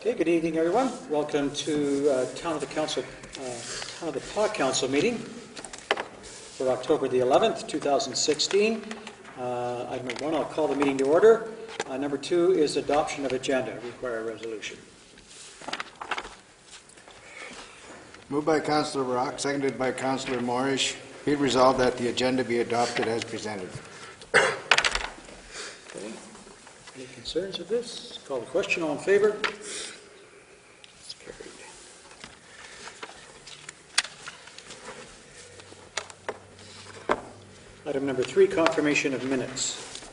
Okay, good evening, everyone. Welcome to Town of the Pas Council meeting for October the 11th, 2016. Item number 1, I'll call the meeting to order. Number 2 is adoption of agenda. Require a resolution. Moved by Councillor Rock, seconded by Councillor Morrish. Be it resolved that the agenda be adopted as presented. Okay. Any concerns with this? Call the question. All in favor? It's carried. Item number 3, confirmation of minutes.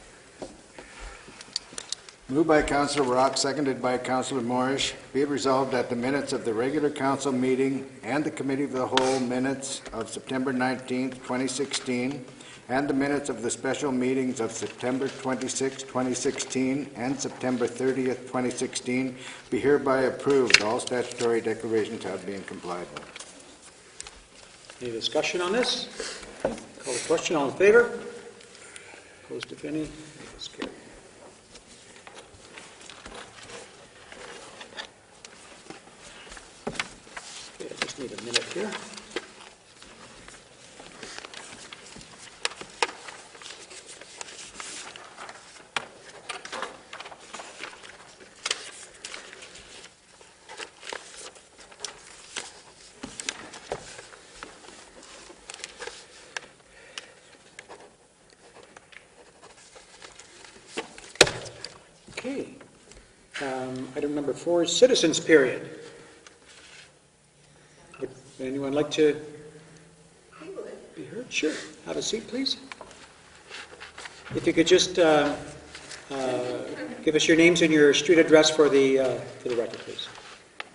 Moved by Councillor Rock, seconded by Councillor Morrish. Be it resolved that the minutes of the regular council meeting and the committee of the whole minutes of September 19th, 2016, and the minutes of the special meetings of September 26, 2016, and September 30th, 2016, be hereby approved. All statutory declarations have been complied with. Any discussion on this? Call the question. All in favor? Opposed, if any? It's carried. Okay, I just need a minute here. Okay. Item number 4 is citizens period. Would anyone like to be heard? Sure. Have a seat, please. If you could just give us your names and your street address for the record, please.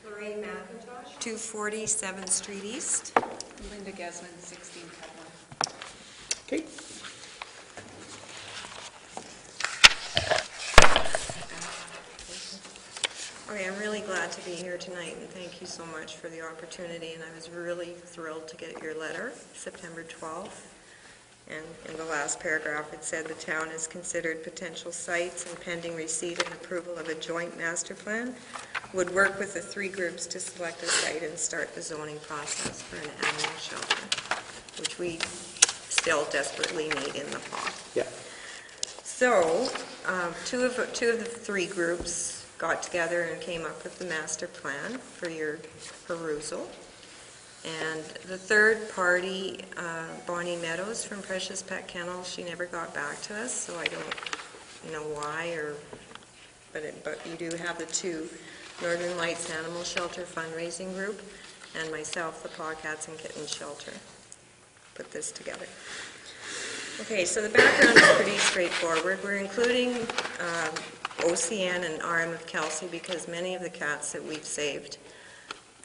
Lorraine McIntosh, 240 7th Street East. Linda Gesman, 16 Cutler. Okay. Okay, I'm really glad to be here tonight, and thank you so much for the opportunity. And I was really thrilled to get your letter, September 12th. And in the last paragraph, it said the town has considered potential sites and pending receipt and approval of a joint master plan, would work with the 3 groups to select a site and start the zoning process for an animal shelter, which we still desperately need in the Pas. Yeah. So, two of the 3 groups got together and came up with the master plan for your perusal. And the third party, Bonnie Meadows from Precious Pet Kennel, she never got back to us, so I don't know why, but you do have the 2 Northern Lights Animal Shelter fundraising group, and myself, the Pas Cats and Kittens Shelter, put this together. Okay, so the background is pretty straightforward. We're including OCN and RM of Kelsey because many of the cats that we've saved,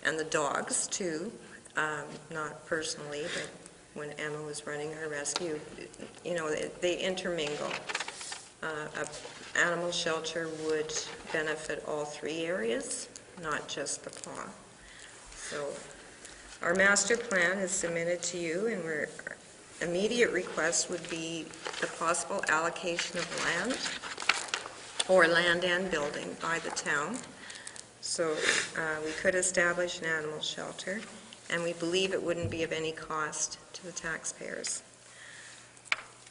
and the dogs too, not personally, but when Emma was running her rescue, they intermingle. An animal shelter would benefit all 3 areas, not just the Pas. So our master plan is submitted to you, and our immediate request would be the possible allocation of land or land and building by the town. So we could establish an animal shelter, and we believe it wouldn't be of any cost to the taxpayers.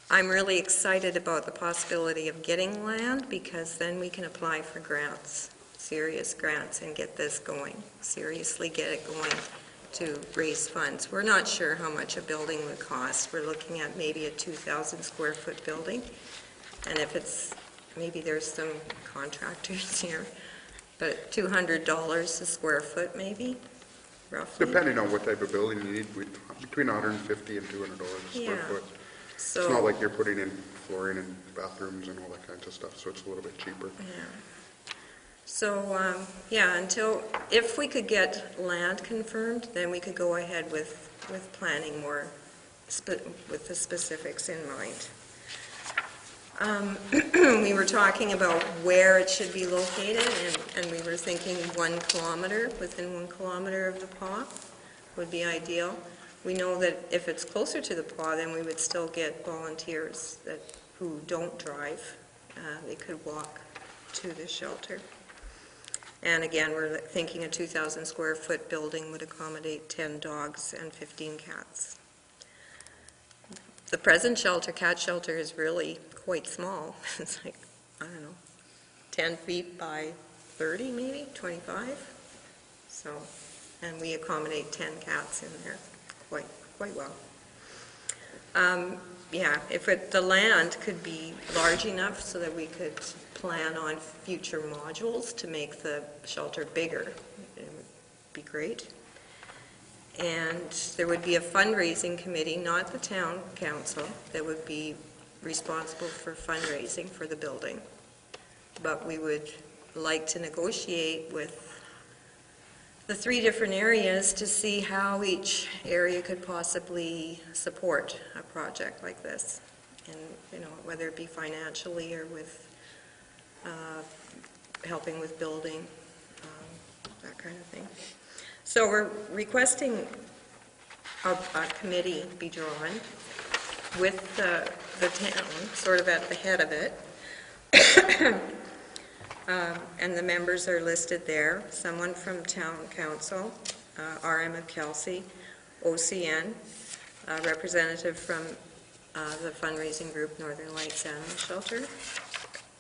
I'm really excited about the possibility of getting land because then we can apply for grants, serious grants, and get this going, seriously get it going to raise funds. We're not sure how much a building would cost. We're looking at maybe a 2,000 square foot building, and if it's maybe there's some contractors here, but $200 a square foot maybe, roughly. Depending on what type of building you need, between $150 and $200 a square foot. So, it's not like you're putting in flooring and bathrooms and all that kinds of stuff, so it's a little bit cheaper. Yeah. So, if we could get land confirmed, then we could go ahead with planning more with the specifics in mind. We were talking about where it should be located, and we were thinking 1 kilometer, within 1 kilometer of the Pas would be ideal. We know that if it's closer to the Pas, then we would still get volunteers who don't drive. They could walk to the shelter. And again, we're thinking a 2,000 square foot building would accommodate 10 dogs and 15 cats. The present shelter, cat shelter, is really quite small. It's like, I don't know, 10 feet by 30 maybe, 25. So, and we accommodate 10 cats in there quite well. Yeah, if the land could be large enough so that we could plan on future modules to make the shelter bigger, it would be great. And there would be a fundraising committee, not the town council, that would be responsible for fundraising for the building. But we would like to negotiate with the 3 different areas to see how each area could possibly support a project like this. And, you know, whether it be financially or with helping with building, that kind of thing. So we're requesting a committee be drawn with the town sort of at the head of it. And the members are listed there. Someone from town council, RM of Kelsey, OCN, a representative from the fundraising group Northern Lights Animal Shelter,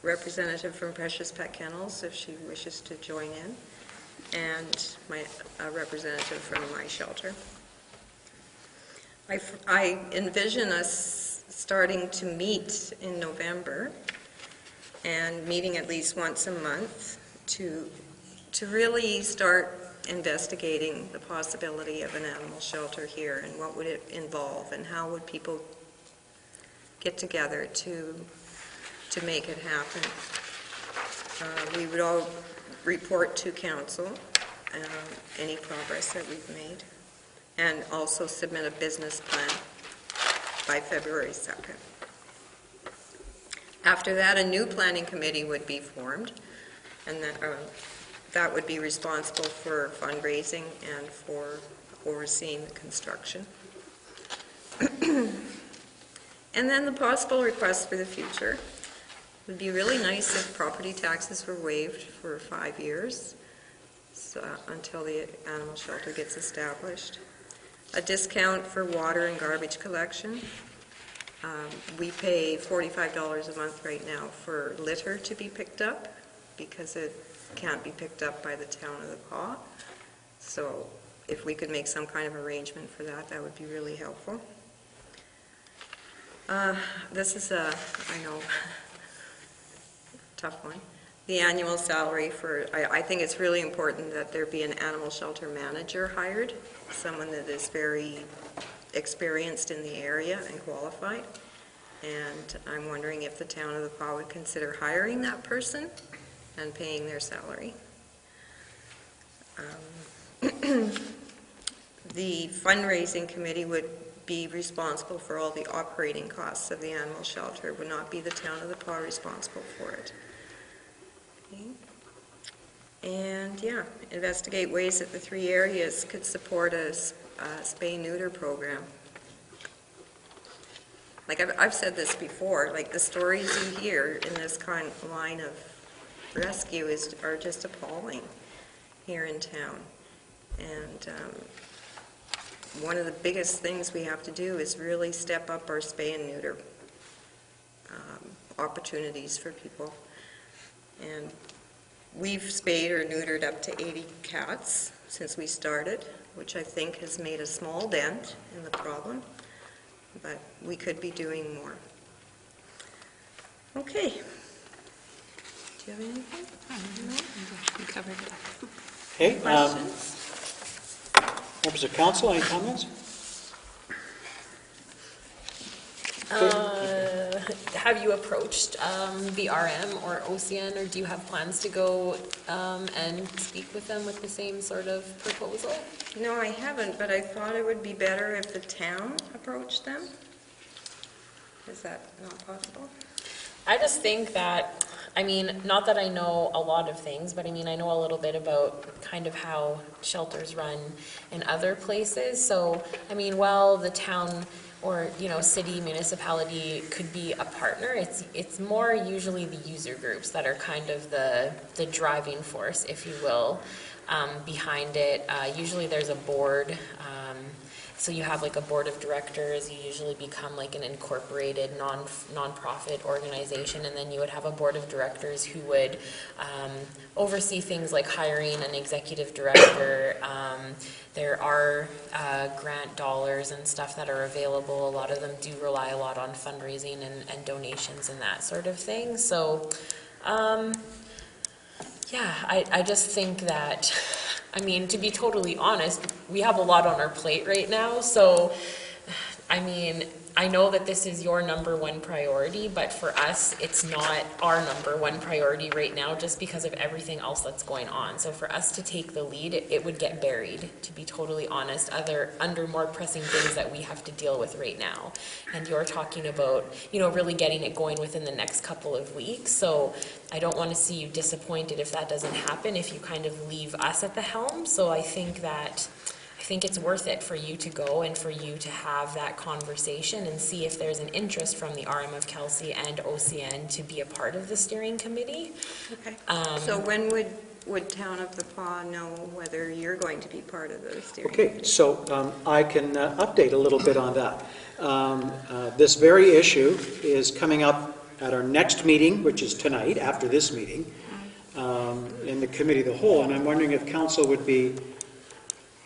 representative from Precious Pet Kennels if she wishes to join in, and a representative from my shelter. I envision us starting to meet in November and meeting at least once a month to really start investigating the possibility of an animal shelter here and what would it involve and how would people get together to make it happen. We would all report to council any progress that we've made and also submit a business plan by February 2nd. After that, a new planning committee would be formed, and that would be responsible for fundraising and for overseeing the construction. And then the possible requests for the future. It would be really nice if property taxes were waived for 5 years, so, until the animal shelter gets established. A discount for water and garbage collection. We pay $45 a month right now for litter to be picked up because it can't be picked up by the town of the Paw. So if we could make some kind of arrangement for that, that would be really helpful. This is I know, tough one. The annual salary for, I think it's really important that there be an animal shelter manager hired, someone that is very experienced in the area and qualified. And I'm wondering if the town of the Paw would consider hiring that person and paying their salary. The fundraising committee would be responsible for all the operating costs of the animal shelter. It would not be the town of the Paw responsible for it. Okay. And yeah, investigate ways that the 3 areas could support a spay-neuter program. Like I've said this before, like the stories you hear in this kind of line of rescue are just appalling here in town. And one of the biggest things we have to do is really step up our spay and neuter opportunities for people. And we've spayed or neutered up to 80 cats since we started, which I think has made a small dent in the problem, but we could be doing more. Okay. Do you have anything? No? You covered it up. Okay. Questions? Members of council, any comments? Have you approached the RM or OCN, or do you have plans to go and speak with them with the same sort of proposal? No, I haven't, but I thought it would be better if the town approached them. Is that not possible? I just think that, I mean, not that I know a lot of things, but I mean, I know a little bit about kind of how shelters run in other places. So, I mean, while the town or, you know, city, municipality could be a partner. It's more usually the user groups that are kind of the driving force, if you will, behind it. Usually there's a board, so you have like a board of directors, you usually become like an incorporated non-profit organization, and then you would have a board of directors who would oversee things like hiring an executive director. There are grant dollars and stuff that are available. A lot of them do rely a lot on fundraising and donations and that sort of thing. So, yeah, I just think that, I mean, to be totally honest, we have a lot on our plate right now. So, I mean, I know that this is your number one priority, but for us, it's not our number one priority right now just because of everything else that's going on. So for us to take the lead, it would get buried, to be totally honest, under more pressing things that we have to deal with right now. And you're talking about, you know, really getting it going within the next couple of weeks. So I don't want to see you disappointed if that doesn't happen, if you kind of leave us at the helm. So I think it's worth it for you to go and for you to have that conversation and see if there's an interest from the RM of Kelsey and OCN to be a part of the steering committee. Okay. So when would Town of the Paw know whether you're going to be part of the steering Okay, committee? so I can update a little bit on that. This very issue is coming up at our next meeting, which is tonight, after this meeting, in the Committee of the Whole, and I'm wondering if Council would be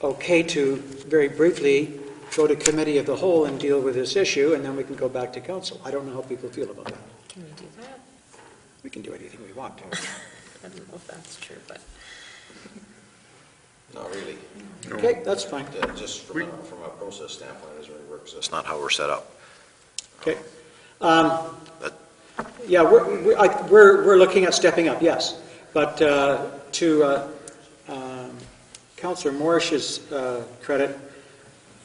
okay to very briefly go to Committee of the Whole and deal with this issue, and then we can go back to Council. I don't know how people feel about that. Can we do that? We can do anything we want to. I don't know if that's true, but. Not really. Okay, that's fine. Just from a process standpoint, as it works, that's not how we're set up. Okay. Yeah, we're looking at stepping up, yes. But to Councillor Morrish's credit,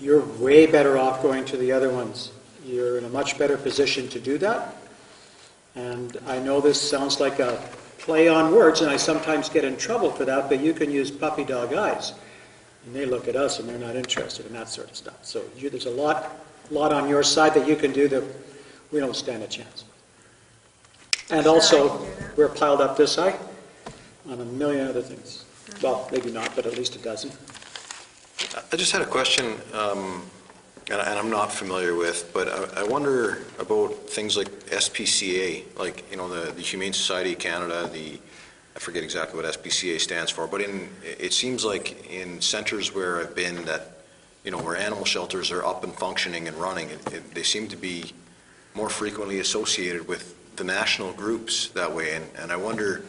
you're way better off going to the other ones. You're in a much better position to do that. And I know this sounds like a play on words, and I sometimes get in trouble for that, but you can use puppy dog eyes. And they look at us and they're not interested in that sort of stuff. So there's a lot on your side that you can do that we don't stand a chance. And also, we're piled up this high on a million other things. Well, maybe not, but at least a dozen. I just had a question, and I'm not familiar with, but I wonder about things like SPCA, like, you know, the Humane Society of Canada, I forget exactly what SPCA stands for, but it seems like in centers where I've been that, you know, where animal shelters are up and functioning and running, they seem to be more frequently associated with the national groups that way, and I wonder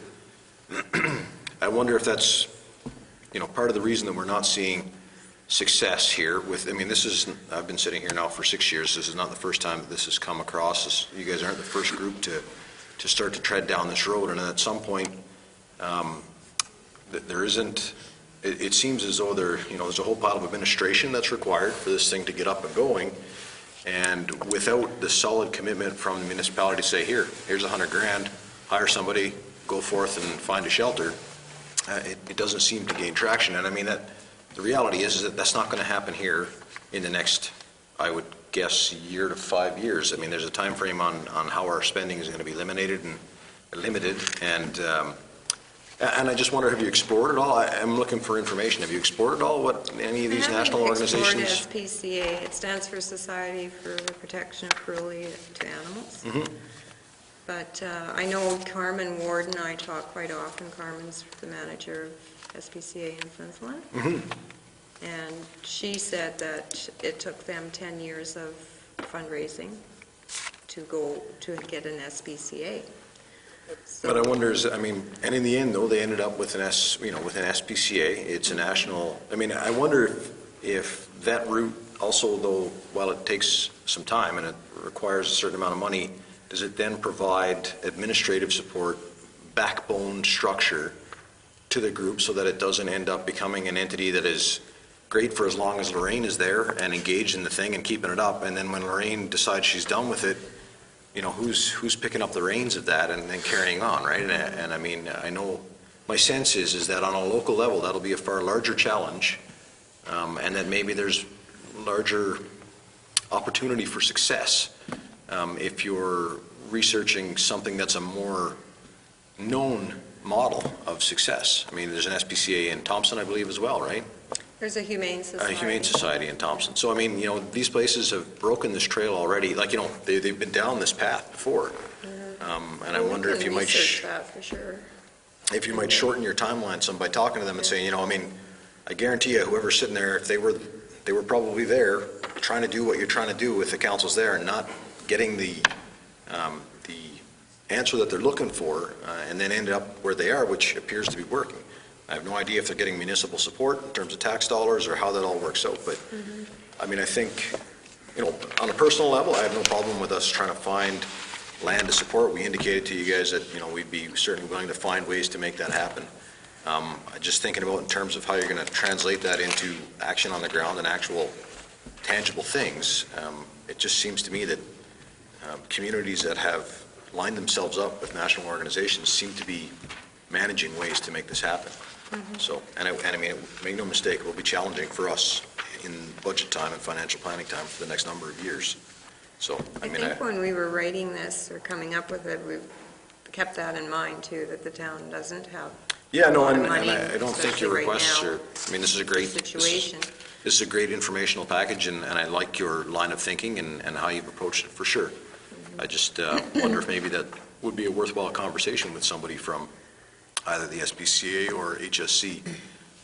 if that's, you know, part of the reason that we're not seeing success here with, I mean, I've been sitting here now for 6 years. This is not the first time that this has come across. You guys aren't the first group to start to tread down this road, and at some point, there isn't, it seems as though there's a whole pile of administration that's required for this thing to get up and going, and without the solid commitment from the municipality to say, here's $100,000, hire somebody, go forth and find a shelter, it doesn't seem to gain traction. And I mean, the reality is that that's not going to happen here in the next, I would guess, year to 5 years. I mean, there's a time frame on how our spending is going to be limited, and I just wonder, have you explored it all? I'm looking for information. Have you explored at all what any of these national organizations? SPCA. It stands for Society for the Protection of Cruelty to Animals. Mm-hmm. But I know Carmen Warden, I talk quite often. Carmen's the manager of SPCA in Flin Flon. Mm-hmm. And she said that it took them 10 years of fundraising to get an SPCA. So, But I wonder, and in the end, though, they ended up with an SPCA. It's a national. I mean, I wonder if that route also, though, while it takes some time and it requires a certain amount of money, does it then provide administrative support, backbone structure to the group so that it doesn't end up becoming an entity that is great for as long as Lorraine is there and engaged in the thing and keeping it up, and then when Lorraine decides she's done with it, you know, who's picking up the reins of that and then carrying on, right? And I mean, I know my sense is that on a local level, that'll be a far larger challenge, and that maybe there's larger opportunity for success. If you're researching something that's a more known model of success. I mean, there's an SPCA in Thompson, I believe, as well, right? There's a Humane A Society. Humane Society in Thompson. So, I mean, you know, these places have broken this trail already. Like, you know, they've been down this path before. And I wonder if you might... research that for sure. If you might shorten your timeline some by talking to them and saying, you know, I mean, I guarantee you, whoever's sitting there, if they were probably there trying to do what you're trying to do with the councils there and not getting the answer that they're looking for, and then ended up where they are, which appears to be working. I have no idea if they're getting municipal support in terms of tax dollars or how that all works out, but I mean, I think, you know, on a personal level, I have no problem with us trying to find land to support. We indicated to you guys that, you know, we'd be certainly willing to find ways to make that happen. Just thinking about in terms of how you're going to translate that into action on the ground and actual tangible things, it just seems to me that communities that have lined themselves up with national organizations seem to be managing ways to make this happen. So, and I mean, make no mistake, it will be challenging for us in budget time and financial planning time for the next number of years. So, I think when we were writing this or coming up with it, we kept that in mind too, that the town doesn't have yeah, no, a lot of and money, I don't think your especially right requests now, are, I mean, this is a great situation. This is a great informational package, and I like your line of thinking and how you've approached it, for sure. I just wonder if maybe that would be a worthwhile conversation with somebody from either the SPCA or HSC,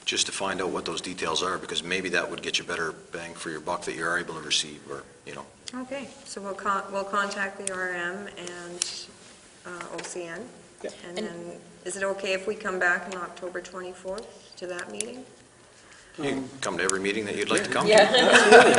just to find out what those details are, because maybe that would get you better bang for your buck that you are able to receive, or, you know. Okay, so we'll contact the RM and OCN. Yeah. And then, is it okay if we come back on October 24th to that meeting? You can come to every meeting that you'd like to come to. Yeah,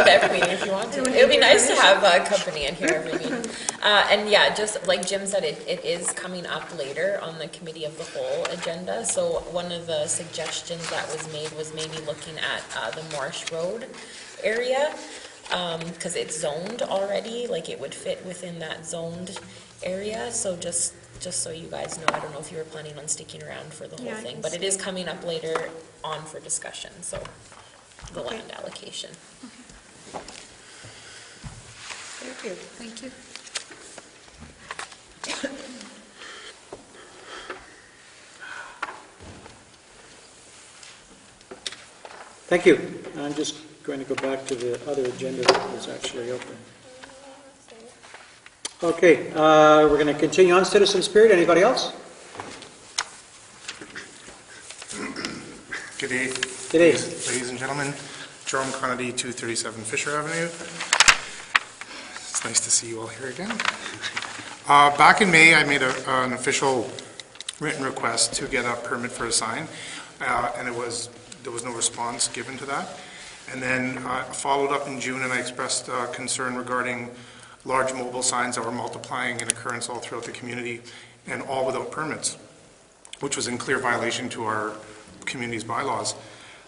every meeting if you want to. It would be nice to have company in here every meeting. And yeah, just like Jim said, it is coming up later on the committee of the whole agenda. So one of the suggestions that was made was maybe looking at the Marsh Road area, because it's zoned already, like it would fit within that zoned area. So just so you guys know, I don't know if you were planning on sticking around for the whole Yeah, I thing, can but it see. is coming up later on for discussion, so the land allocation. Thank you. Thank you. Thank you. I'm just going to go back to the other agenda that was actually open. Okay, we're going to continue on Citizen Spirit. Anybody else? Good day. Good day. Ladies and gentlemen, Jerome Connedy, 237 Fisher Avenue. It's nice to see you all here again. Back in May, I made an official written request to get a permit for a sign, and there was no response given to that. And then I followed up in June, and I expressed concern regarding large mobile signs that were multiplying in occurrence all throughout the community, and all without permits, which was in clear violation to our community's bylaws.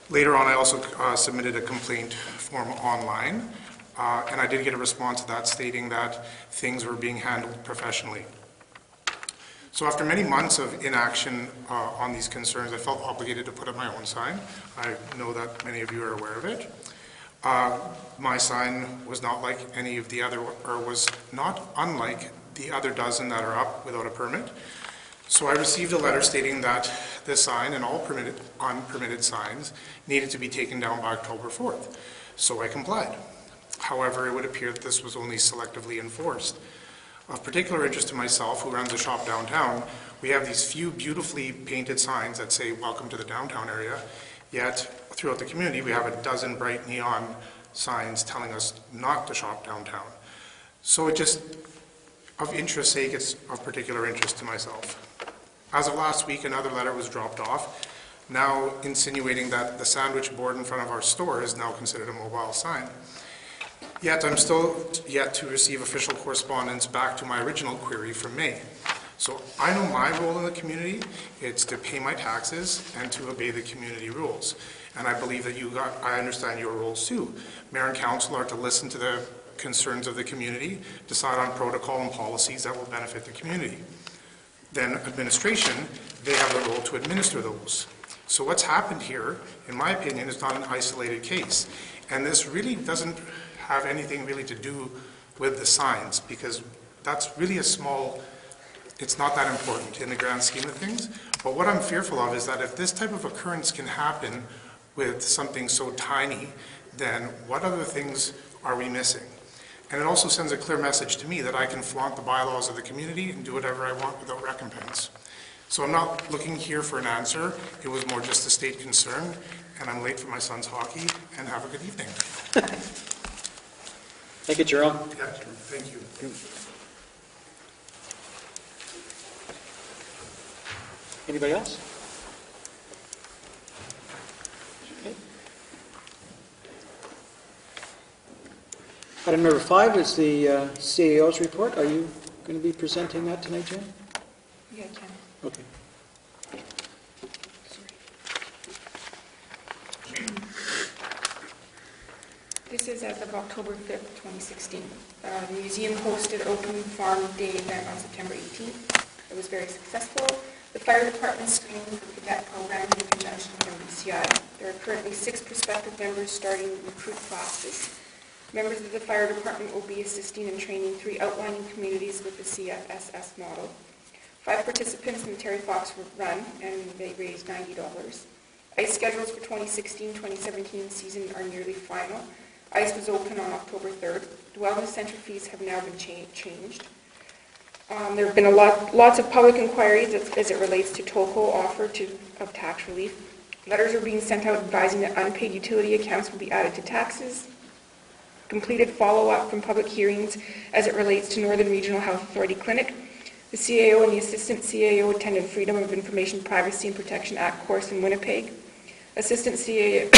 Later on, I also submitted a complaint form online, and I did get a response to that stating that things were being handled professionally. So after many months of inaction on these concerns, I felt obligated to put up my own sign. I know that many of you are aware of it. My sign was not like any of the other, or was not unlike the other dozen that are up without a permit. So I received a letter stating that this sign and all unpermitted signs needed to be taken down by October 4th. So I complied. However, it would appear that this was only selectively enforced. Of particular interest to myself, who runs a shop downtown, we have these few beautifully painted signs that say, "Welcome to the downtown area," yet throughout the community, we have a dozen bright neon signs telling us not to shop downtown. So it just, of interest's sake, it's of particular interest to myself. As of last week, another letter was dropped off, now insinuating that the sandwich board in front of our store is now considered a mobile sign. Yet I'm still yet to receive official correspondence back to my original query from May. So I know my role in the community, it's to pay my taxes and to obey the community rules. And I believe that I understand your roles too. Mayor and council are to listen to the concerns of the community, decide on protocol and policies that will benefit the community. Then administration, they have the role to administer those. So what's happened here, in my opinion, is not an isolated case. And this really doesn't have anything really to do with the signs, because that's really a small, it's not that important in the grand scheme of things. But what I'm fearful of is that if this type of occurrence can happen with something so tiny, then what other things are we missing? And it also sends a clear message to me that I can flaunt the bylaws of the community and do whatever I want without recompense. So I'm not looking here for an answer. It was more just a state concern, and I'm late for my son's hockey, and have a good evening. Thank you, Jerome. Yeah, thank you. Anybody else? Okay. Item number 5 is the CAO's report. Are you going to be presenting that tonight, Jen? Yeah, I can. Okay. This is as of October 5th, 2016. The museum hosted Open Farm Day event on September 18th. It was very successful. The fire department screened the cadet program in conjunction with MBCI. There are currently 6 prospective members starting recruit classes. Members of the fire department will be assisting and training 3 outlining communities with the CFSS model. 5 participants in the Terry Fox run, and they raised $90. Ice schedules for 2016-2017 season are nearly final. Ice was open on October 3rd. The wellness center fees have now been changed. There have been lots of public inquiries as it relates to TOCO offer of tax relief. Letters are being sent out advising that unpaid utility accounts will be added to taxes. Completed follow-up from public hearings as it relates to Northern Regional Health Authority Clinic. The CAO and the Assistant CAO attended Freedom of Information Privacy and Protection Act course in Winnipeg. Assistant CAO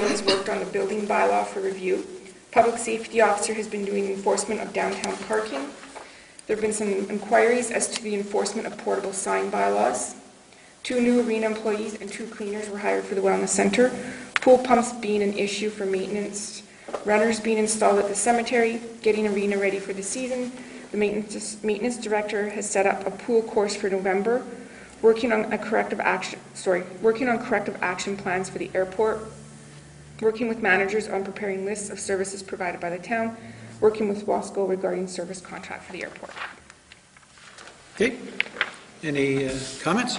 has worked on the building bylaw for review. Public safety officer has been doing enforcement of downtown parking. There have been some inquiries as to the enforcement of portable sign bylaws. 2 new arena employees and 2 cleaners were hired for the wellness center. Pool pumps being an issue for maintenance. Runners being installed at the cemetery. Getting arena ready for the season. The maintenance director has set up a pool course for November. Working on corrective action plans for the airport. Working with managers on preparing lists of services provided by the town. Working with Wasco regarding service contract for the airport. Okay. Any comments?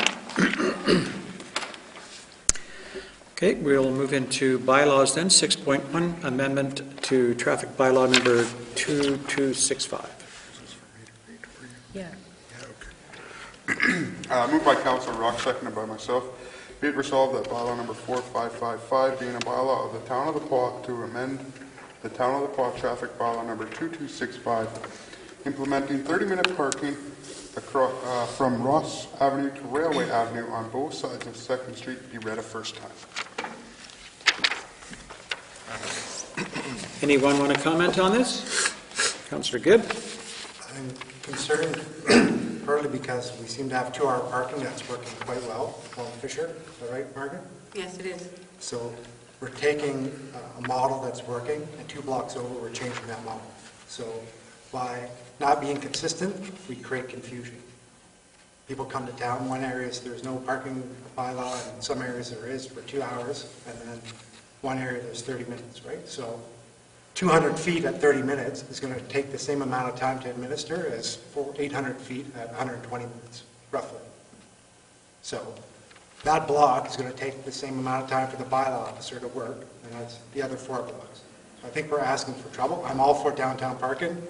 Okay, we'll move into bylaws then. 6.1, amendment to traffic bylaw number 2265. Yeah. Moved by Councilor Rock, seconded by myself. Be it resolved that bylaw number 4555, being a bylaw of the Town of the Paw to amend the Town of the Paw traffic bylaw number 2265, implementing 30-minute parking from Ross Avenue to Railway Avenue on both sides of 2nd Street, be read a first time. Anyone want to comment on this? Councillor Gibb? I'm concerned partly because we seem to have 2-hour parking that's working quite well along Fisher. Is that right, Margaret? Yes, it is. So we're taking a model that's working, and 2 blocks over, we're changing that model. So by not being consistent, we create confusion. People come to town, one area there's no parking bylaw, and in some areas there is for 2 hours, and then one area there's 30 minutes, right? So 200 feet at 30 minutes is going to take the same amount of time to administer as 800 feet at 120 minutes, roughly. So that block is going to take the same amount of time for the bylaw officer to work, and that's the other 4 blocks. So I think we're asking for trouble. I'm all for downtown parking.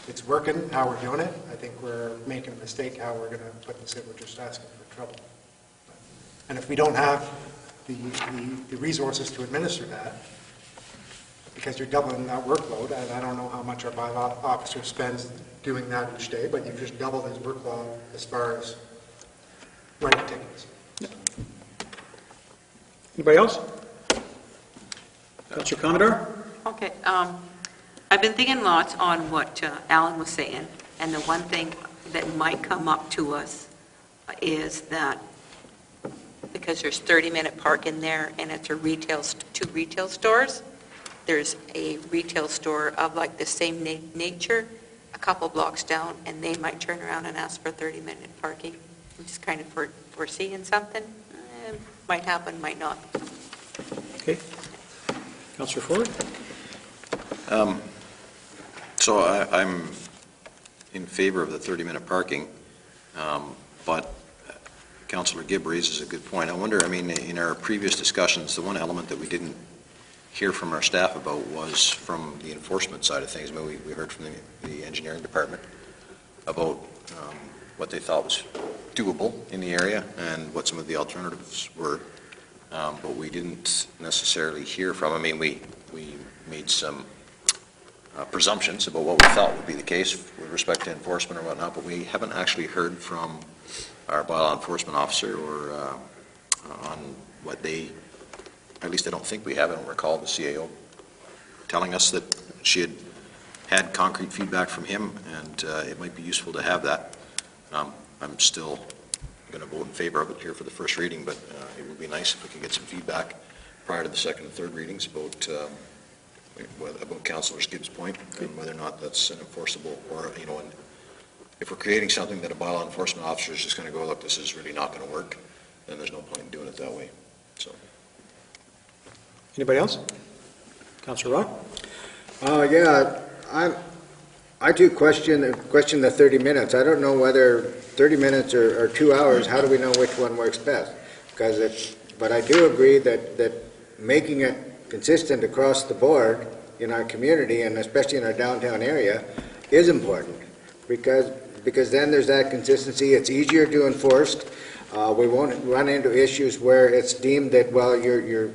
It's working how we're doing it. I think we're making a mistake how we're going to put this in. We're just asking for trouble. And if we don't have the resources to administer that, because you're doubling that workload, and I don't know how much our bylaw officer spends doing that each day, but you've just doubled his workload as far as writing tickets. Anybody else? Councillor Commodore? Okay, I've been thinking lots on what Alan was saying, and the one thing that might come up to us is that because there's 30-minute park in there and it's a 2 retail stores, there's a retail store of like the same nature a couple blocks down, and they might turn around and ask for 30-minute parking. I'm just kind of foreseeing something. Might happen, might not. Okay. Councillor Ford? So I'm in favor of the 30-minute parking, but Councillor Gibb raises a good point. I wonder, I mean, in our previous discussions, the one element that we didn't hear from our staff about was from the enforcement side of things. I mean, we heard from the engineering department about what they thought was doable in the area and what some of the alternatives were, but we didn't necessarily hear from, I mean, we made some presumptions about what we thought would be the case with respect to enforcement or whatnot, but we haven't actually heard from our bylaw enforcement officer or on what they, at least I don't think we have. I don't recall the CAO telling us that she had concrete feedback from him, and it might be useful to have that. I'm still going to vote in favor of it here for the first reading, but it would be nice if we could get some feedback prior to the second and third readings about Councillor Gibbs' point and whether or not that's an enforceable, or, you know, and if we're creating something that a bylaw enforcement officer is just going to go, look, this is really not going to work, then there's no point in doing it that way. So. Anybody else? Councillor Rock? Yeah, I do question the 30 minutes. I don't know whether 30 minutes or 2 hours, how do we know which one works best? But I do agree that making it consistent across the board in our community, and especially in our downtown area, is important, because then there's that consistency. It's easier to enforce. We won't run into issues where it's deemed that, well, you're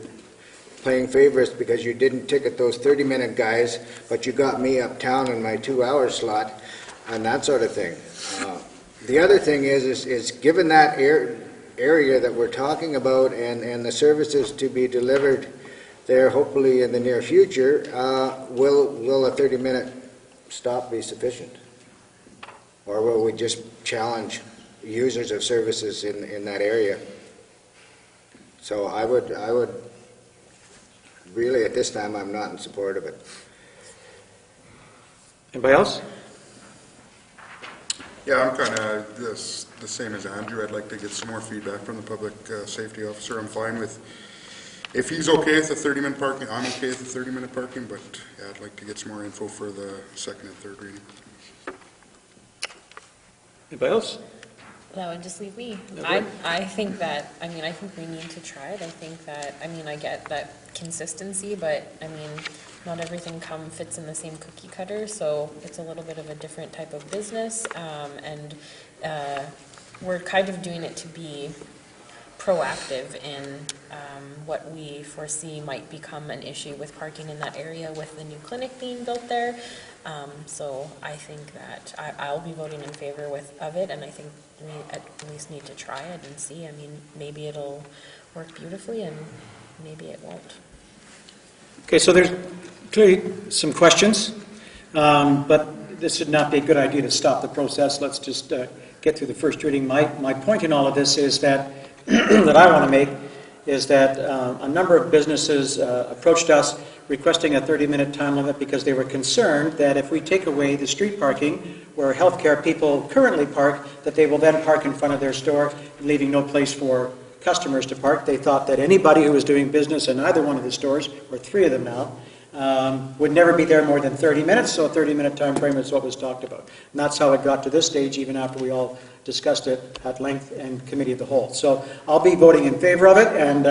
playing favorites because you didn't ticket those 30-minute guys, but you got me uptown in my 2-hour slot, and that sort of thing. The other thing is given that area that we're talking about and the services to be delivered there, hopefully in the near future, will a 30-minute stop be sufficient? Or will we just challenge users of services in that area? So I would really, at this time, I'm not in support of it. Anybody else? Yeah, I'm kind of the same as Andrew. I'd like to get some more feedback from the public safety officer. I'm fine with, if he's okay with the 30-minute parking, I'm okay with the 30-minute parking, but yeah, I'd like to get some more info for the second and third reading. Anybody else? That would just leave me. Okay. I think that, I mean, I think we need to try it. I think that, I mean, I get that consistency, but I mean, not everything fits in the same cookie cutter, so it's a little bit of a different type of business, and we're kind of doing it to be proactive in what we foresee might become an issue with parking in that area with the new clinic being built there. So I think that I'll be voting in favor of it, and I think we at least need to try it and see. I mean, maybe it'll work beautifully and maybe it won't. Okay, so there's clearly some questions, but this would not be a good idea to stop the process. Let's just get through the first reading. My point in all of this is that that I want to make is that a number of businesses approached us requesting a 30-minute time limit because they were concerned that if we take away the street parking where healthcare people currently park, that they will then park in front of their store, leaving no place for customers to park. They thought that anybody who was doing business in either one of the stores, or 3 of them now, would never be there more than 30 minutes, so a 30-minute time frame is what was talked about. And that's how it got to this stage, even after we all discussed it at length in committee of the whole. So I'll be voting in favor of it and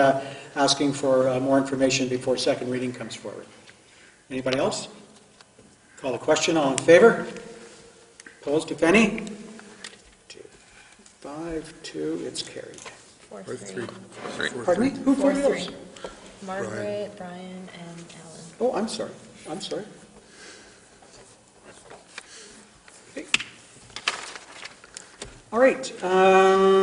asking for more information before second reading comes forward. Anybody else? Call the question. All in favor? Opposed, if any? 5-2, it's carried. 4-3. Pardon me? Who voted those? 4-3. Margaret, Brian, and Alan. Oh, I'm sorry. Okay. All right,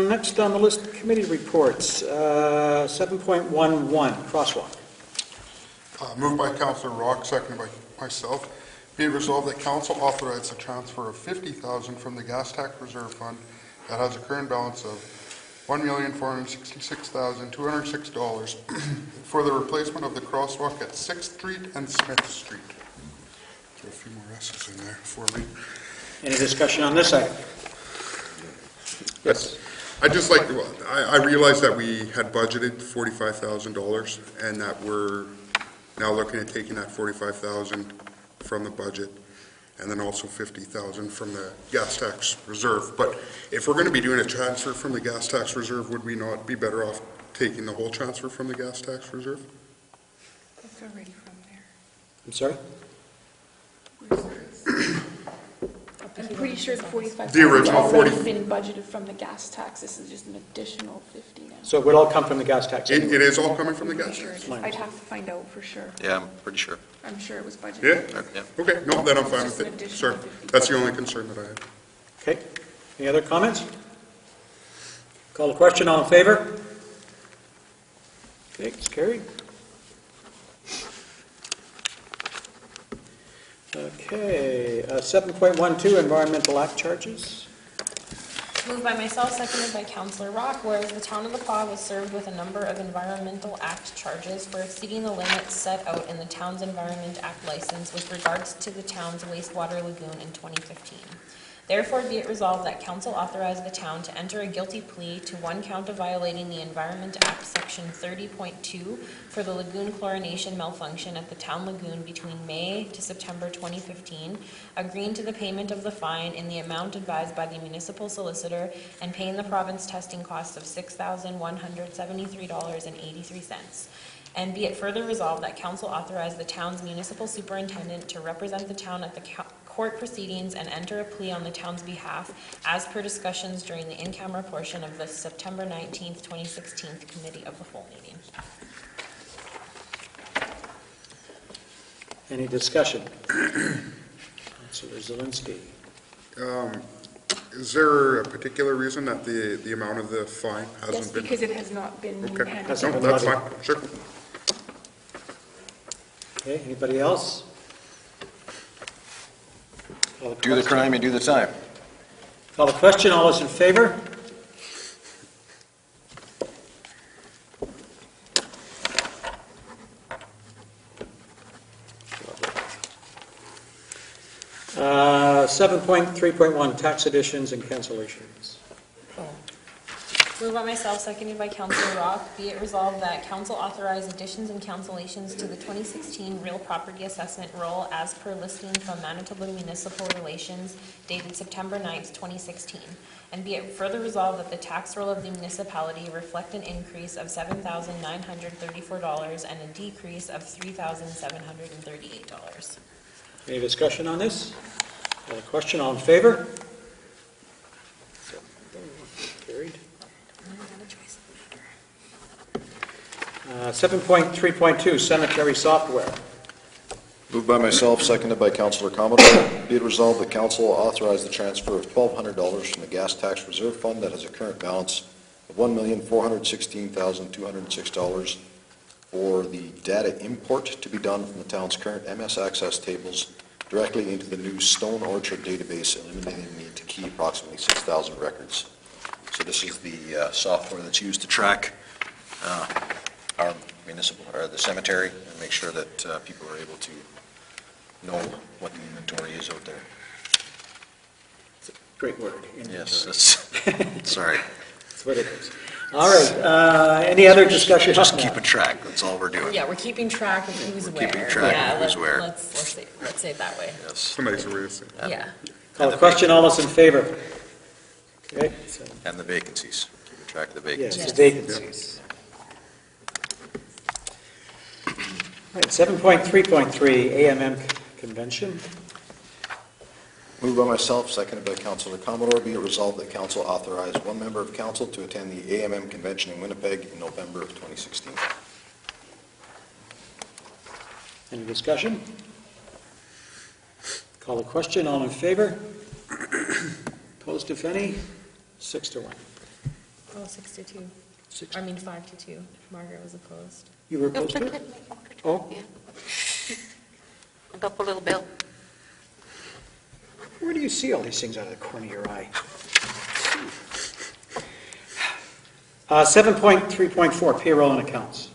next on the list, committee reports. 7.11, crosswalk. Moved by Councillor Rock, seconded by myself. Be it resolved that council authorize the transfer of $50,000 from the gas tax reserve fund that has a current balance of $1,466,206 for the replacement of the crosswalk at 6th Street and Smith Street. Throw a few more S's in there for me. Any discussion on this item? Yes. I realized that we had budgeted $45,000 and that we're now looking at taking that $45,000 from the budget and then also 50,000 from the gas tax reserve. But if we're going to be doing a transfer from the gas tax reserve, would we not be better off taking the whole transfer from the gas tax reserve? It's already from there. I'm sorry? I'm pretty sure the 45,000 The original has already 40 been budgeted from the gas tax. This is just an additional 50 now. So it would all come from the gas tax It anyway? is all coming from the Pretty gas sure tax? it is. I'd have to find out for sure. Yeah, I'm pretty sure. I'm sure it was Yeah? budgeted. Yeah. Okay, no, then I'm fine Just with an it. additional Sorry, 50. that's the only concern that I have. Okay. Any other comments? Call the question, all in favor? Okay, it's carried. Okay, 7.12, Environmental Act charges. Moved by myself, seconded by Councillor Rock, whereas the town of The Pas was served with a number of Environmental Act charges for exceeding the limits set out in the town's Environment Act license with regards to the town's wastewater lagoon in 2015. Therefore, be it resolved that council authorize the town to enter a guilty plea to one count of violating the Environment Act Section 30.2 for the lagoon chlorination malfunction at the town lagoon between May to September 2015, agreeing to the payment of the fine in the amount advised by the municipal solicitor, and paying the province testing costs of $6,173.83. And be it further resolved that council authorize the town's municipal superintendent to represent the town at the court proceedings and enter a plea on the town's behalf as per discussions during the in-camera portion of the September 19th, 2016 Committee of the Whole meeting. Any discussion? Councillor Zelinski. Is there a particular reason that the amount of the fine That's hasn't been? because it has not been Okay, handed no, down. that's fine, sure. Okay, anybody else? Call Do the question. crime, you do the time. Call the question, all those in favor? Uh, 7.3.1, tax additions and cancellations. Moved by myself, seconded by Councillor Rock. Be it resolved that council authorize additions and cancellations to the 2016 real property assessment roll as per listing from Manitoba Municipal Relations dated September 9th, 2016. And be it further resolved that the tax roll of the municipality reflect an increase of $7,934 and a decrease of $3,738. Any discussion on this? Call the question, all in favor? Carried. 7.3.2, cemetery software. Moved by myself, seconded by Councillor Commodore. Be it resolved that council authorize the transfer of $1,200 from the gas tax reserve fund that has a current balance of $1,416,206 for the data import to be done from the town's current MS Access tables directly into the new Stone Orchard database, eliminating the need to key approximately 6,000 records. So this is the software that's used to track our municipal, or the cemetery, and make sure that people are able to know what the inventory is out there. Great word. Yes, that's, sorry. That's what it is. All right, any other discussion? Just on that? keeping track, that's all we're doing. Yeah, we're keeping track of who's where. keeping track of Yeah, who's where. Let's say it that way. Yes. It's a nicer way to say it. Yeah. Call the question, all those in favor? Okay, so, And the vacancies, keeping track of the yes, vacancies. the vacancies. All right, 7.3.3, AMM convention. Moved by myself, seconded by Councillor Commodore. Be it resolved that council authorize one member of council to attend the AMM convention in Winnipeg in November of 2016. Any discussion? Call the question, all in favor? Opposed, if any? 6-1. Oh, 6-2. Six- I mean, 5-2. Margaret was opposed. You were opposed to it? Oh, Look up a little bill. where do you see all these things out of the corner of your eye? 7.3.4, payroll and accounts.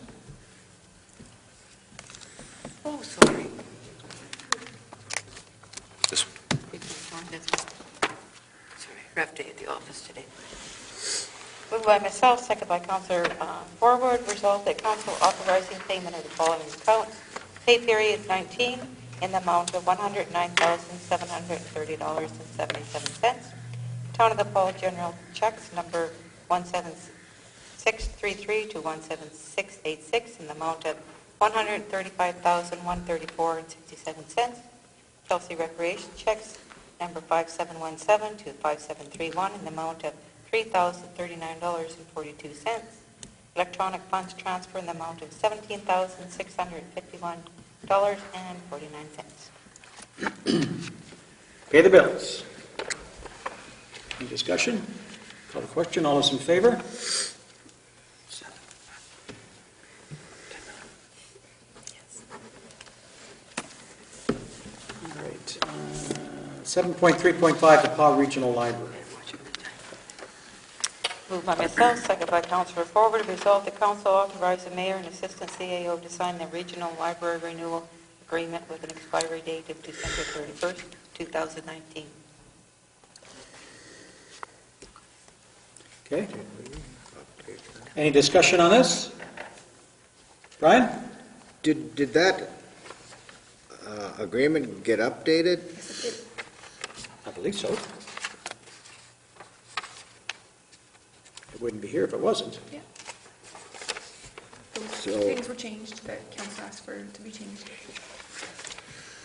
Oh, sorry. This, Sorry, rough day at the office today. Moved by myself, second by Councillor Forward, resolved that council authorizing payment of the following accounts. Pay period 19, in the amount of $109,730.77. Town of the Paul general checks number 17633 to 17686 in the amount of $135,134.67. Chelsea recreation checks number 5717 to 5731 in the amount of $3,039.42. Electronic funds transfer in the amount of $17,651.49. Pay the bills. Any discussion? Call the question. All those in favor? All right. 7.3.5, the PA Regional Library. Moved by myself, second by Councillor Forward, resolve the council authorize the mayor and assistant CAO to sign the regional library renewal agreement with an expiry date of December 31st, 2019. Okay. Any discussion on this? Brian? Did that agreement get updated? I believe so. It wouldn't be here if it wasn't. Yeah. So- Those things were changed that council asked for to be changed.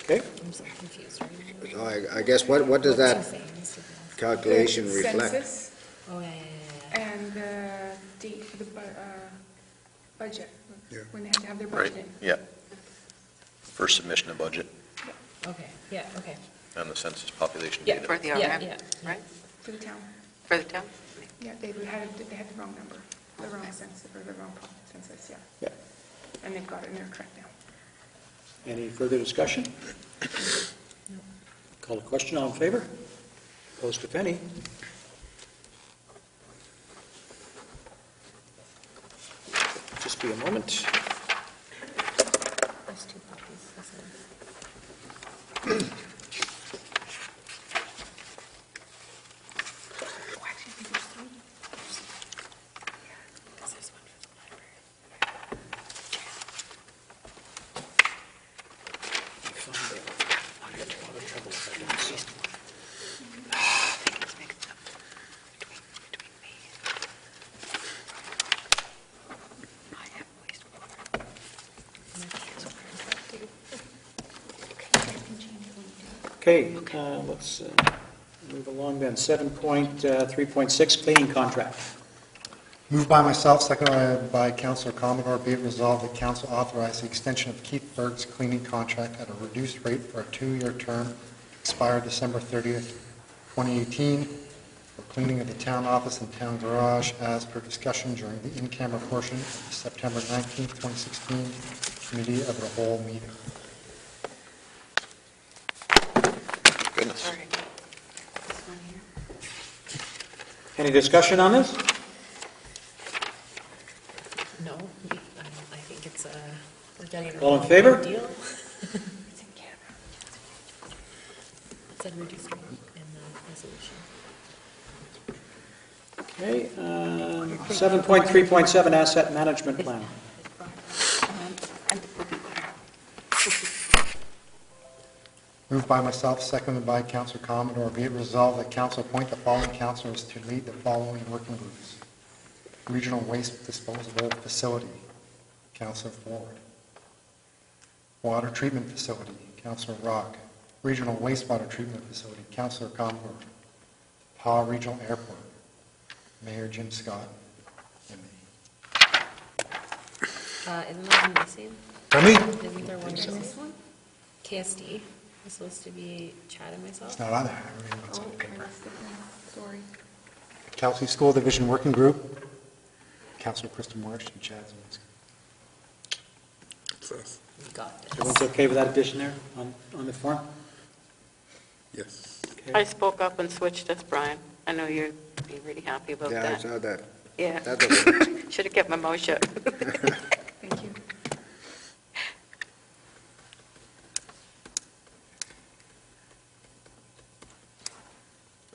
Okay. I'm so confused right now. So I guess what does What's he that saying, Mr. Blas? calculation The reflect? census Oh, yeah. and the date for the budget, Yeah. when they had to have their Right, budget in. yeah. First submission of budget Okay, yeah, okay. and the census population Yeah. data. For the Yeah, RM, yeah. right? For the town. For the town? Yeah, they had the wrong number, the wrong census, or the wrong census, yeah. Yeah. And they've got it, and they're correct now. Any further discussion? Call the question. All in favor? Opposed, if any? Just be a moment. There's two copies. This one. Because there's one for the library. I'll get in a lot of trouble if I don't see it. Okay, let's move along then. 7.3.6, cleaning contract. Moved by myself, seconded by Councillor Commodore, be it resolved that council authorize the extension of Keith Berg's cleaning contract at a reduced rate for a 2-year term, expired December 30th, 2018, for cleaning of the town office and town garage as per discussion during the in-camera portion of the September 19th, 2016 Committee of the Whole meeting. Goodness. Sorry. This one here. Any discussion on this? No, I think it's, we're getting a All in really favor? good deal. It's in Canada. It said reduced rate in the resolution. Okay, 7.3.7, asset management plan. Moved by myself, seconded by Councillor Commodore, be it resolved that council appoint the following councillors to lead the following working groups. Regional Waste Disposal Facility, Councillor Ford. Water Treatment Facility, Councillor Rock. Regional Wastewater Treatment Facility, Councillor Commodore. PA Regional Airport, Mayor Jim Scott, and me. Isn't there one missing? For me, Isn't there one missing? KSD was supposed to be Chad and myself. it's not on there. I don't know what's on the Oh, paper. that's different. Sorry. Kelsey School Division Working Group, Councillor Krista Morris and Chad Zielinski. It's us. We got this. Everyone's okay with that addition there on the form? Yes. Okay. I spoke up and switched us, Brian. I know you're being really happy about Yeah, I that. saw that. Yeah. That doesn't, Should have kept my mouth shut. Thank you.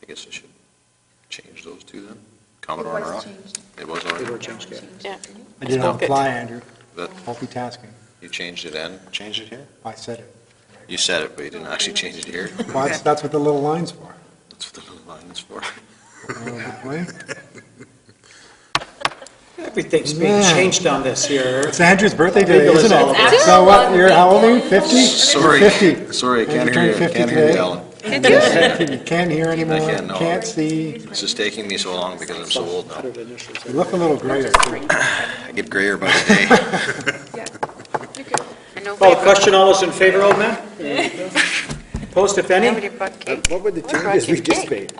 I guess I should change those two then. It Commodore and was Rock. changed. It was They already, were changed, yeah. Yeah. I did it on Spoke the it. fly, Andrew. that, Multitasking. you changed it and changed it here? I said it. You said it, but you didn't actually change it here. Well, that's what the little line's for. That's what the little line is for. Right? Everything's being Man. changed on this here. It's Andrew's birthday today, It's isn't all it? about it. So what, you're, how old are you, 50? Sorry, 50. sorry, I can't You hear you. turned 50 Can't hear you, today? Alan. You can't hear anymore, I can't, no. can't see. This is taking me so long because I'm so old now. Uttered initials. You look a little grayer, too. I get grayer by the day. Yeah, you could. Call the question, all those in favor, old man? Opposed, if any? What were the changes we just made?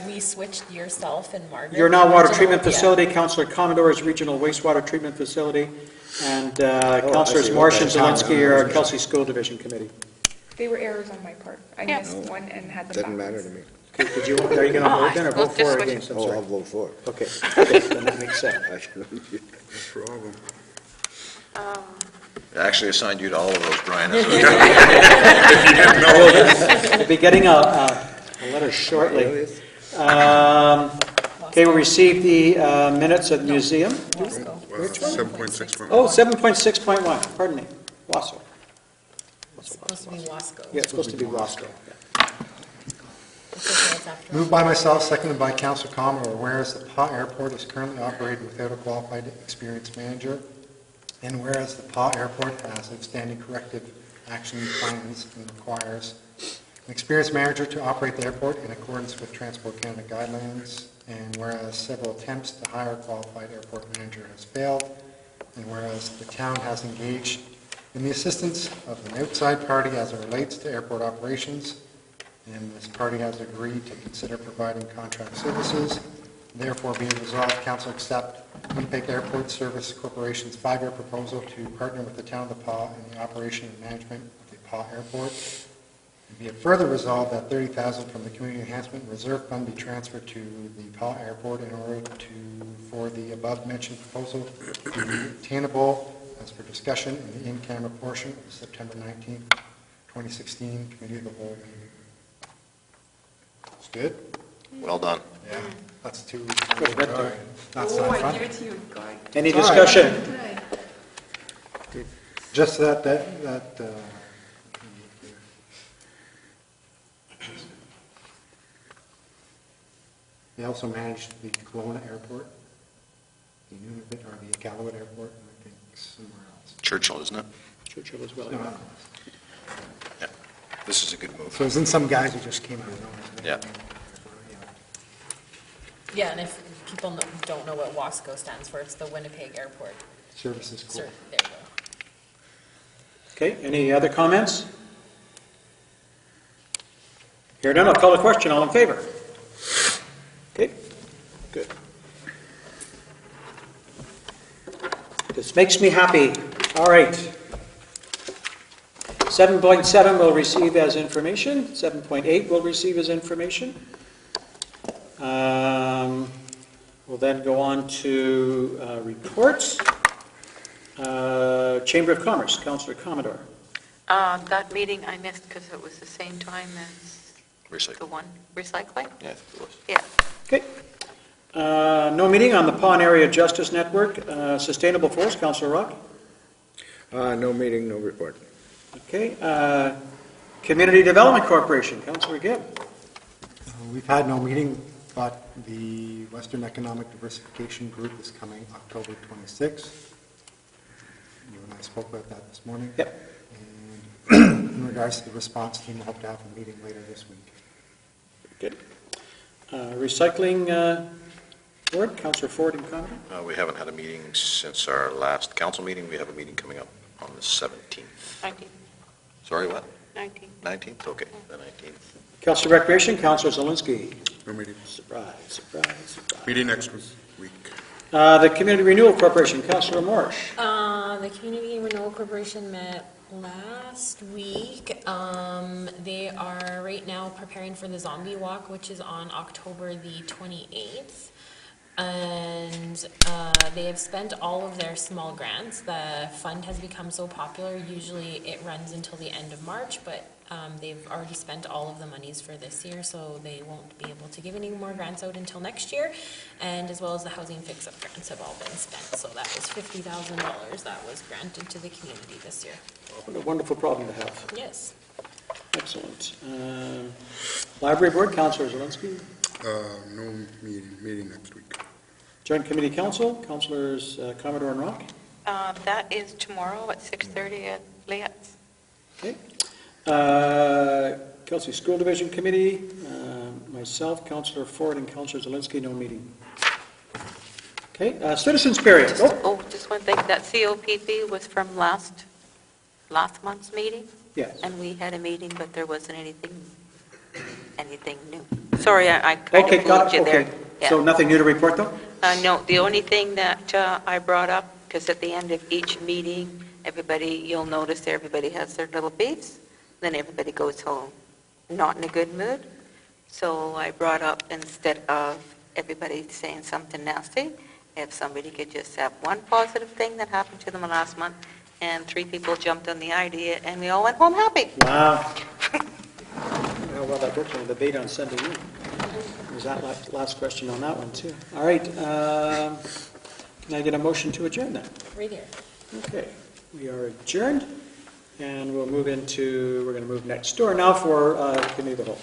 We switched yourself and Margaret. Your now water Regional- treatment yeah. facility, Councillor Commodore's regional wastewater treatment facility, and I Councillors see. Marsh and Okay. Zelinski are Kelsey School Division Committee. They were errors on my part. I missed one and had them Doesn't matter backwards. to me. Okay, are you going to vote then, or vote for or against? I'm Oh, I'll sorry. vote for it. Okay, okay, then that makes sense. I shouldn't- No problem. I actually assigned you to all of those, Brian. We'll be getting a letter shortly. Okay, we'll receive the minutes of the museum. Wasco. 7.6. Oh, 7.6.1, pardon me, Wasso. It's supposed to be Wasco. Yeah, it's supposed to be Wasco. It's okay, it's after all. Moved by myself, seconded by Councilor Commodore, whereas the PA Airport is currently operated without a qualified experienced manager, and whereas the PA Airport has outstanding corrective action plans and requires an experienced manager to operate the airport in accordance with Transport Canada guidelines, and whereas several attempts to hire a qualified airport manager has failed, and whereas the town has engaged in the assistance of an outside party as it relates to airport operations, and this party has agreed to consider providing contract services. Therefore, be it resolved, Council accept Winnipeg Airport Service Corporation's 5-year proposal to partner with the town of the PA in the operation and management of the PA Airport. And be it further resolved that $30,000 from the Community Enhancement Reserve Fund be transferred to the PA Airport in order for the above-mentioned proposal to be attainable as for discussion in the in-camera portion of the September 19th, 2016 Committee of the Whole meeting. It's good? Well done. Yeah. That's too. Good, right there. That's Oh, not I fun. give it to you, God. Any It's all right. discussion? Just that, they also managed the Kelowna Airport, the Nunavut, or the Iqaluit Airport, and I think somewhere else. Churchill, isn't it? Churchill as well. No, no. Yeah. This is a good move. So it was in some guys who just came out of nowhere. Yeah. Yeah, and if people don't know what Wasco stands for, it's the Winnipeg Airport. Services Sir, Corp. there you go. Okay, any other comments? Here none, I'll call the question, all in favor? Okay, good. This makes me happy. All right. 7.7 will receive as information, 7.8 will receive as information. We'll then go on to reports. Chamber of Commerce, Councillor Commodore. That meeting I missed because it was the same time as the Recycle. one, recycling? Yeah, I think it was. Yeah. Okay. No meeting on the Pawn Area Justice Network. Sustainable Forest, Councillor Rock. No meeting, no report. Okay. Community Development Corporation, Councillor Gibb. We've had no meeting, but the Western Economic Diversification Group is coming October 26th. You and I spoke about that this morning. Yep. And in regards to the response team, we'll hope to have a meeting later this week. Good. Recycling Board, Councillor Ford and Commodore. We haven't had a meeting since our last council meeting. We have a meeting coming up on the 17th. 19th. Sorry, what? 19th. 19th? Okay, the 19th. Councillor Recreation, Councillor Zelinski. No meeting. Surprise, surprise, surprise. Meeting next week. The Community Renewal Corporation, Councillor Morris. The Community Renewal Corporation met last week. They are right now preparing for the Zombie Walk, which is on October the 28th. And they have spent all of their small grants. The fund has become so popular, usually it runs until the end of March, but they've already spent all of the monies for this year, so they won't be able to give any more grants out until next year. And as well as the housing fix-up grants have all been spent, so that was $50,000 that was granted to the community this year. What a wonderful problem to have. Yes. Excellent. Library Board, Councillor Zelinski. No meeting next week. Joint Committee Council, Councillors Commodore and Rock. That is tomorrow at 6:30 at Lietz. Okay. Kelsey School Division Committee, myself, Councillor Ford, and Councillor Zelinski, no meeting. Okay, Citizen Spirit. Oh, Just one thing, that COPP was from last month's meeting, yes. and we had a meeting, but there wasn't anything new. Sorry, I kind Okay, of got moved it. you there. Okay. So nothing new to report, though? No, the only thing that I brought up, because at the end of each meeting, you'll notice everybody has their little beefs, then everybody goes home, not in a good mood. So I brought up, instead of everybody saying something nasty, if somebody could just have one positive thing that happened to them last month, and 3 people jumped on the idea, and we all went home happy. Wow. Well, that worked in the debate on Sunday evening. Was that last question on that one, too? All right. Can I get a motion to adjourn then? Right here. Okay. We are adjourned, and we're going to move next door now for Committee of the Whole.